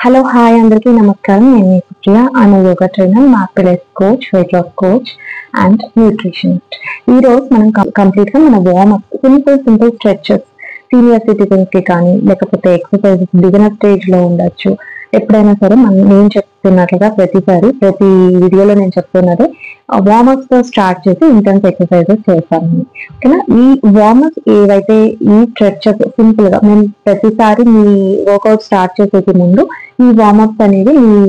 Hello hi అందరికీ నమస్కారం. నేను మీ ప్రియా. ఐఎమ్ యోగా ట్రైనర్, మార్పిలైజ్ coach, weight loss coach and nutritionist. ఈ రోజు మనం కంప్లీట్ గా మన warm up simple stretches senior citizens కి కానీ లేకపోతే ఎక్సర్సైజెస్ బిగినర్ స్టేజ్ లో ఉండొచ్చు. ఎప్పుడైనా సరే నేను చెప్తున్నట్లుగా ప్రతి వీడియోలో నేను చెప్తున్నది వార్మప్స్ తో స్టార్ట్ చేసి ఇంటెన్స్ ఎక్సర్సైజెస్ చేస్తాను. ఓకేనా? ఈ వార్మప్స్ ఏవైతే ఈ స్ట్రెచెస్ సింపుల్ గా మేము ప్రతిసారి మీ వర్కౌట్ స్టార్ట్ చేసేకి ముందు ఈ వార్మప్స్ అనేది మీ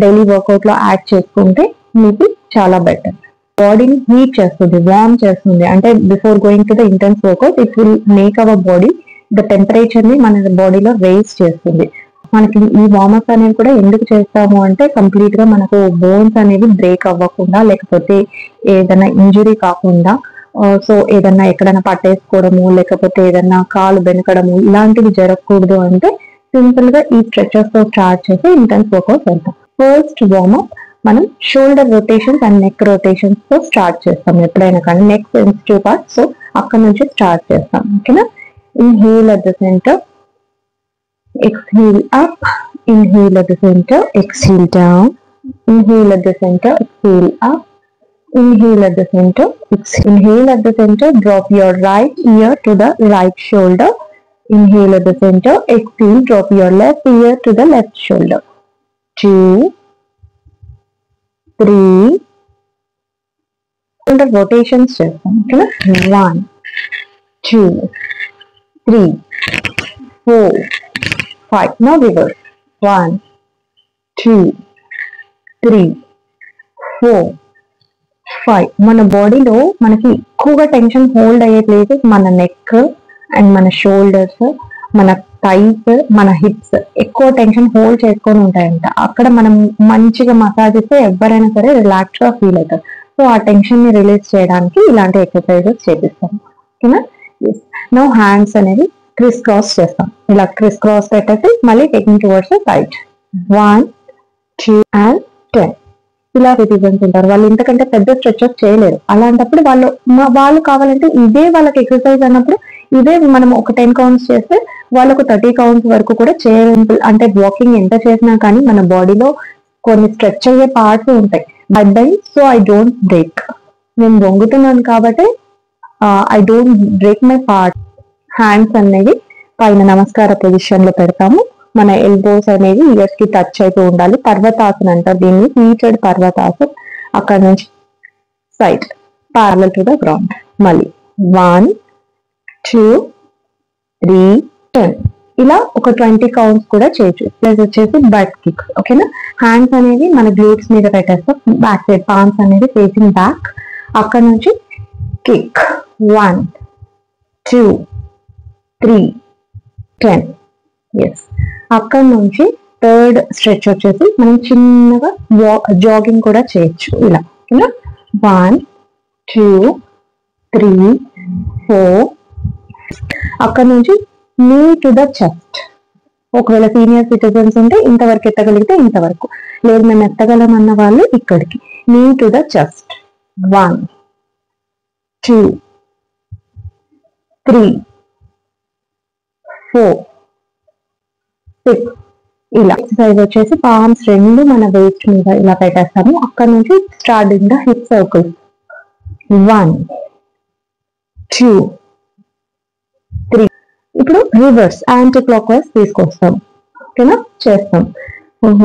డైలీ వర్కౌట్ లో యాడ్ చేసుకుంటే మీకు చాలా బెటర్. బాడీని హీట్ చేస్తుంది, వార్మ్ చేస్తుంది. అంటే before going to the intense workout it will make our body the temperature ని మన బాడీలో రైజ్ చేస్తుంది. మనకి ఈ వార్మప్ అనేది కూడా ఎందుకు చేస్తాము అంటే కంప్లీట్ గా మనకు బోన్స్ అనేవి బ్రేక్ అవ్వకుండా, లేకపోతే ఏదైనా ఇంజురీ కాకుండా, సో ఏదన్నా ఎక్కడైనా పట్టేసుకోవడము, లేకపోతే ఏదన్నా కాలు బెనకడము ఇలాంటివి జరగకూడదు అంటే సింపుల్ గా ఈ స్ట్రెచెస్ తో స్టార్ట్ చేసి ఇంటెన్స్ వర్కౌట్ వెళ్తాం. ఫస్ట్ వార్మప్ మనం shoulder rotations and neck rotations తో స్టార్ట్ చేస్తాం. ఎప్పుడైనా కానీ నెక్ సెన్సిటివ్ పార్ట్, సో అక్కడ నుంచి స్టార్ట్ చేస్తాం. ఓకేనా? Inhale at the centre, exhale up, inhale at the center, exhale down, inhale at the center, exhale up, inhale at the center, inhale at the center, drop your right ear to the right shoulder, inhale at the center, exhale, drop your left ear to the left shoulder. 2, 3, shoulder rotations చేస్తాం. ఓకేనా? 1, 2, 3, 4, 5. Now reverse. 1, 2, 3, 4, 5. మన బాడీలో మనకి ఎక్కువగా tension hold అయ్యే places మన neck and మన shoulders, మన థైస్, మన హిప్స్ ఎక్కువ టెన్షన్ హోల్డ్ చేసుకొని ఉంటాయంట. అక్కడ మనం మంచిగా మసాజ్ ఇస్తే ఎవరైనా సరే రిలాక్స్ గా ఫీల్ అవుతారు. సో ఆ టెన్షన్ ని రిలీజ్ చేయడానికి ఇలాంటి ఎక్సర్సైజెస్ చేపిస్తాం. ఓకేనా? నౌ హ్యాండ్స్ అనేది క్రిస్ క్రాస్ చేస్తాం. ఇలా క్రిస్ క్రాస్ పెట్టేసి మళ్ళీ టేకింగ్ టువర్డ్స్ రైట్. 1, 2 and 10. ఇలా సిటిజన్స్ ఉంటారు, వాళ్ళు ఇంతకంటే పెద్ద స్ట్రెచెస్ చేయలేరు. అలాంటప్పుడు వాళ్ళు కావాలంటే ఇదే వాళ్ళకి ఎక్సర్సైజ్ అన్నప్పుడు ఇదే మనం ఒక 10 కౌంట్స్ చేస్తే వాళ్ళకు 30 కౌంట్స్ వరకు కూడా చేయలేము. అంటే వాకింగ్ ఎంత చేసినా కానీ మన బాడీలో కొన్ని స్ట్రెచ్ అయ్యే పార్ట్స్ ఉంటాయి. But so I don't break. నేను వంగుతున్నాను కాబట్టి I don't break my part. Hands అనేవి పైన నమస్కార పొజిషన్ లో పెడతాము. మన ఎల్బోస్ అనేవి ఇయర్స్ కి టచ్ అవుతూ ఉండాలి. పర్వతాసన అంటారు దీన్ని, హీటెడ్ పర్వతాసన. అక్కడ నుంచి side parallel to the ground. మళ్ళీ 1, 2, 3, 10. ఇలా ఒక 20 కౌంట్స్ కూడా చేయొచ్చు. ప్లస్ వచ్చేసి బట్ కిక్స్. ఓకేనా? హ్యాండ్స్ అనేవి మన గ్లూట్స్ మీద పెట్టేస్తాం. బ్యాక్ సైడ్ పామ్స్ అనేది ఫేసింగ్ బ్యాక్. అక్కడ నుంచి కిక్. 1, 2, 3, 10. ఎస్. అక్కడ నుంచి థర్డ్ స్ట్రెచ్ వచ్చేసి మనం చిన్నగా జాగింగ్ కూడా చేయొచ్చు ఇలా. 1, 2, 3, 4. అక్కడ నుంచి నీ టు ద చెస్ట్. ఒకవేళ సీనియర్ సిటిజన్స్ ఉంటే ఇంతవరకు ఎత్తగలిగితే ఇంతవరకు, లేదు మేము ఎత్తగలం అన్న వాళ్ళు ఇక్కడికి. Need to the chest. 1, 2, 3, 4, 6. ఇలా ఎక్సర్సైజ్ వచ్చేసి పామ్స్ రెండు మన వేస్ట్ మీద ఇలా పెట్టేస్తాము. అక్కడ నుంచి స్టార్టింగ్ ద హిప్ సర్కిల్. 1, 2, 3. ఇప్పుడు రివర్స్ యాంటీ క్లాక్ వైజ్ తీసుకొస్తాం. ఓకేనా? చేస్తాం.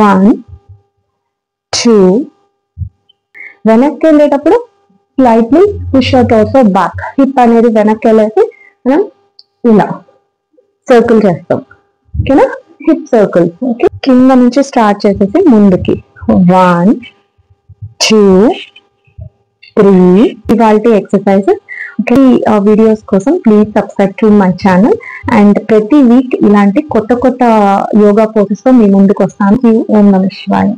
1, 2. వెనక్కి వెళ్ళేటప్పుడు slightly push out also back. Hip అనేది వెనక్కి వెళ్ళేసి మనం ఇలా సర్కిల్ చేస్తాం. ఓకేనా? Hip circle. ఓకే, కింద నుంచి స్టార్ట్ చేసేసి ముందుకి. 1, 2, 3. ఇవాల్టి ఎక్సర్సైజ్. ఓకే, వీడియోస్ కోసం please subscribe to my channel. And ప్రతి వీక్ ఇలాంటి కొత్త యోగా పోసెస్ తో మీ ముందుకు వస్తాను. ఓం నమః శివాయ.